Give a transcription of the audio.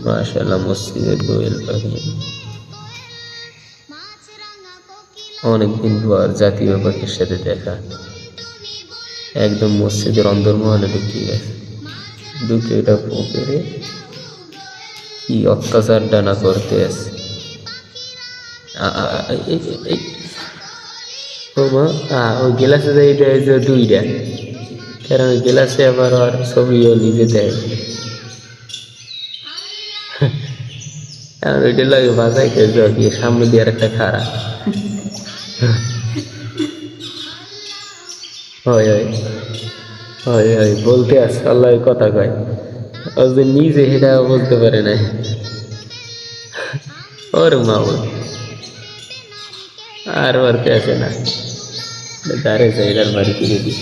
মাশাআল্লাহ, মসজিদের দোয়েল পাখি। অনেকদিন পর জাতীয় পাখির সাথে দেখা, একদম মসজিদের অন্দরমহলে ঢুকিয়ে গেছে। ঢুকে এটা পুকুরে কি অত্যাচার ডানা করতে আছে। ও মা, ওই গেলাসে যাই দেয় যে দুইটা, কারণ ওই গেলাসে আবার আর ছবিও নিজে দেয়। এখন ওইটা লাগে বাজাই খেয়ে সামনে দিয়ে আর একটা খাড়া। হয় হয় হয় হয়, বলতে আছে আল্লাহ কথা কয়, ও যে নিজে সেটা বলতে পারে না। ওর মা আর মারতে আসে না, দাঁড়ে এটার বাড়ি কিনে দিই।